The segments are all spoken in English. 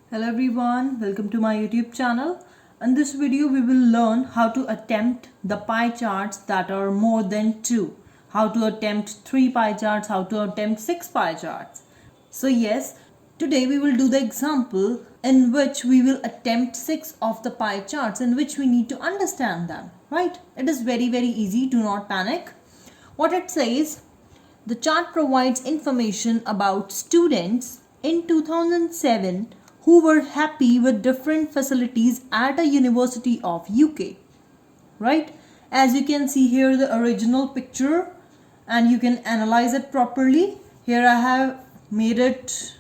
Hello everyone, welcome to my YouTube channel. In this video we will learn how to attempt the pie charts that are more than 2. How to attempt 3 pie charts, how to attempt 6 pie charts. So yes, today we will do the example in which we will attempt 6 of the pie charts in which we need to understand them. Right? It is very easy, do not panic. What it says, the chart provides information about students in 2007 who were happy with different facilities at a University of UK. Right? As you can see here the original picture and you can analyze it properly. Here I have made it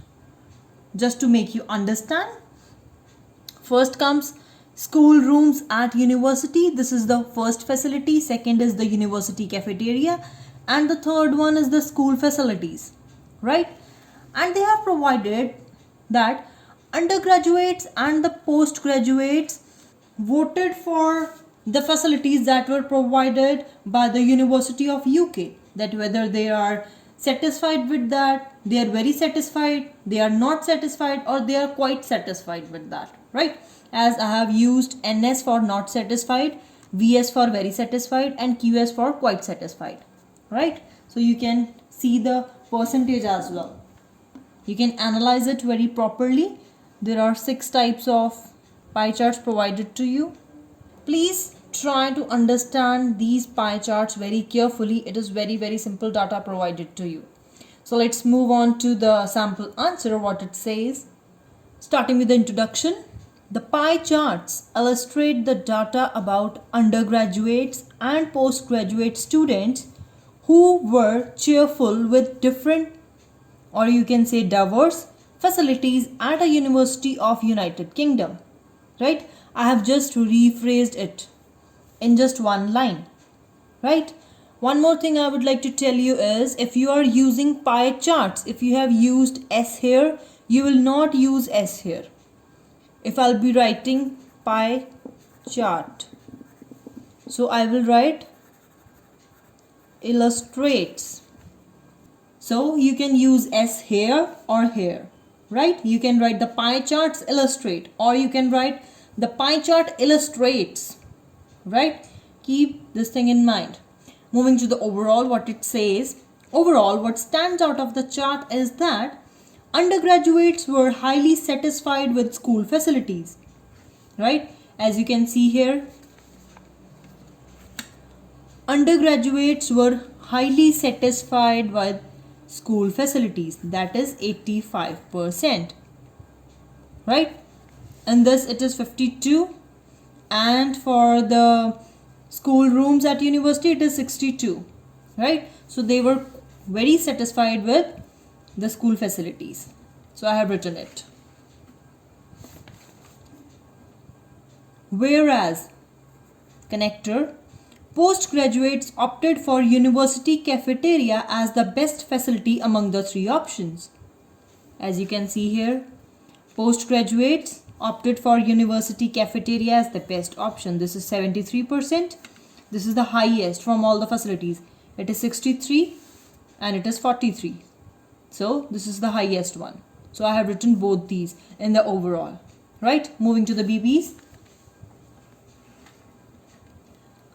just to make you understand. First comes school rooms at university. This is the first facility. Second is the university cafeteria. And the third one is the school facilities. Right? And they have provided that undergraduates and the postgraduates voted for the facilities that were provided by the University of UK, that whether they are satisfied with that, they are very satisfied, they are not satisfied, or they are quite satisfied with that, right? As I have used NS for not satisfied, VS for very satisfied, and QS for quite satisfied, right? So you can see the percentage as well. You can analyze it very properly. There are 6 types of pie charts provided to you. Please try to understand these pie charts very carefully. It is very simple data provided to you. So let's move on to the sample answer, what it says. Starting with the introduction. The pie charts illustrate the data about undergraduates and postgraduate students who were cheerful with different, or you can say diverse, facilities at a University of United Kingdom. Right? I have just rephrased it in just one line. Right? One more thing I would like to tell you is, if you are using pie charts, if you have used S here, you will not use S here. If I'll be writing pie chart, so I will write illustrates. So you can use S here or here, right? You can write the pie charts illustrate, or you can write the pie chart illustrates, right? Keep this thing in mind. Moving to the overall, what it says. Overall, what stands out of the chart is that undergraduates were highly satisfied with school facilities, right? As you can see here, undergraduates were highly satisfied with school facilities, that is 85%, right? And this it is 52, and for the school rooms at university it is 62, right? So they were very satisfied with the school facilities. So I have written it. Whereas connector, postgraduates opted for university cafeteria as the best facility among the 3 options. As you can see here, postgraduates opted for university cafeteria as the best option. This is 73%. This is the highest from all the facilities. It is 63 and it is 43. So this is the highest one. So I have written both these in the overall. Right? Moving to the BBs.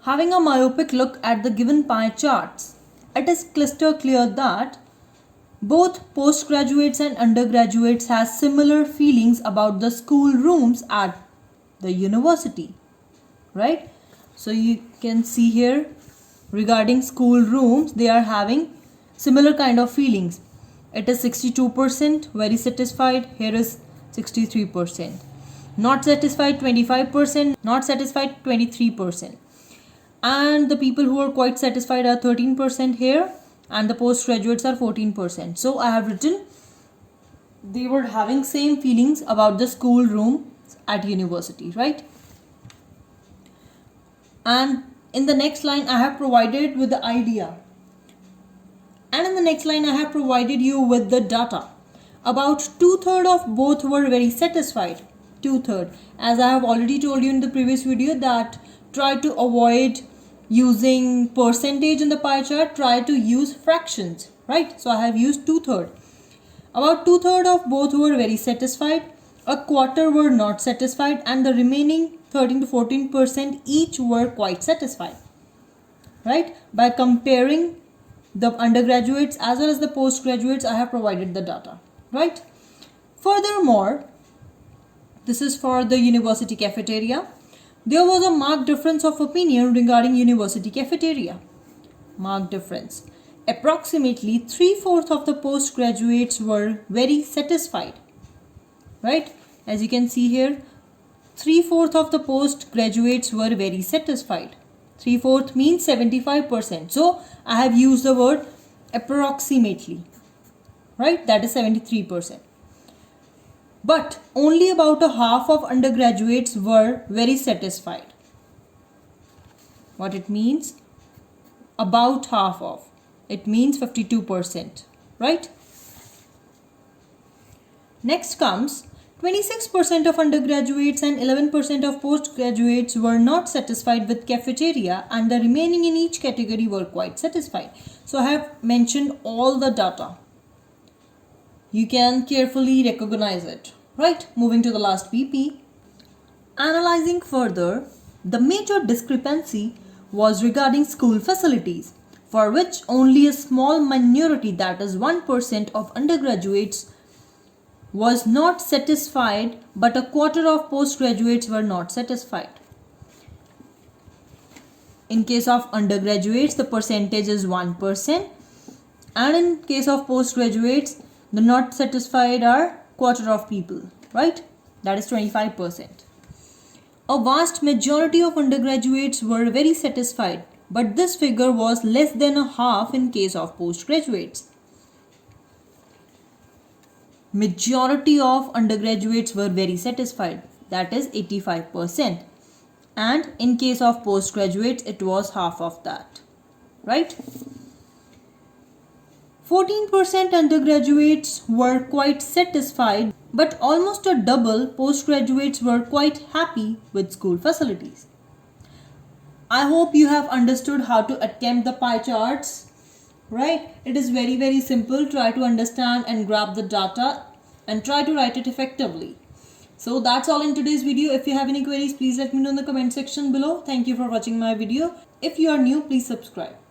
Having a myopic look at the given pie charts, it is crystal clear that both postgraduates and undergraduates have similar feelings about the school rooms at the university, right? So you can see here, regarding school rooms, they are having similar kind of feelings. It is 62%, very satisfied. Here is 63%. Not satisfied 25%, not satisfied 23%. And the people who are quite satisfied are 13% here, and the postgraduates are 14%. So I have written they were having same feelings about the school room at university, right? And in the next line I have provided with the idea, and in the next line I have provided you with the data. About 2/3 of both were very satisfied. 2/3. As I have already told you in the previous video that try to avoid using percentage in the pie chart, try to use fractions, right? So I have used 2/3. About 2/3 of both were very satisfied. a quarter were not satisfied, and the remaining 13 to 14% each were quite satisfied. Right? By comparing the undergraduates as well as the postgraduates, I have provided the data. Right? Furthermore, this is for the university cafeteria. There was a marked difference of opinion regarding university cafeteria. Marked difference. Approximately 3/4 of the postgraduates were very satisfied. Right? As you can see here, 3/4 of the postgraduates were very satisfied. 3/4 means 75%. So I have used the word approximately. Right? That is 73%. But only about a half of undergraduates were very satisfied. What it means? About half of. It means 52%. Right? Next comes 26% of undergraduates and 11% of postgraduates were not satisfied with cafeteria, and the remaining in each category were quite satisfied. So I have mentioned all the data. You can carefully recognize it. Right? Moving to the last BP. Analyzing further, the major discrepancy was regarding school facilities, for which only a small minority, that is 1% of undergraduates, was not satisfied, but a quarter of postgraduates were not satisfied. In case of undergraduates, the percentage is 1%, and in case of postgraduates, the not satisfied are quarter of people, right? That is 25%. A vast majority of undergraduates were very satisfied, but this figure was less than a half in case of postgraduates. Majority of undergraduates were very satisfied, that is 85%, and in case of postgraduates it was half of that, right? 14% undergraduates were quite satisfied, but almost a double postgraduates were quite happy with school facilities. I hope you have understood how to attempt the pie charts. Right? It is very simple. Try to understand and grab the data and try to write it effectively. So that's all in today's video. If you have any queries, please let me know in the comment section below. Thank you for watching my video. If you are new, please subscribe.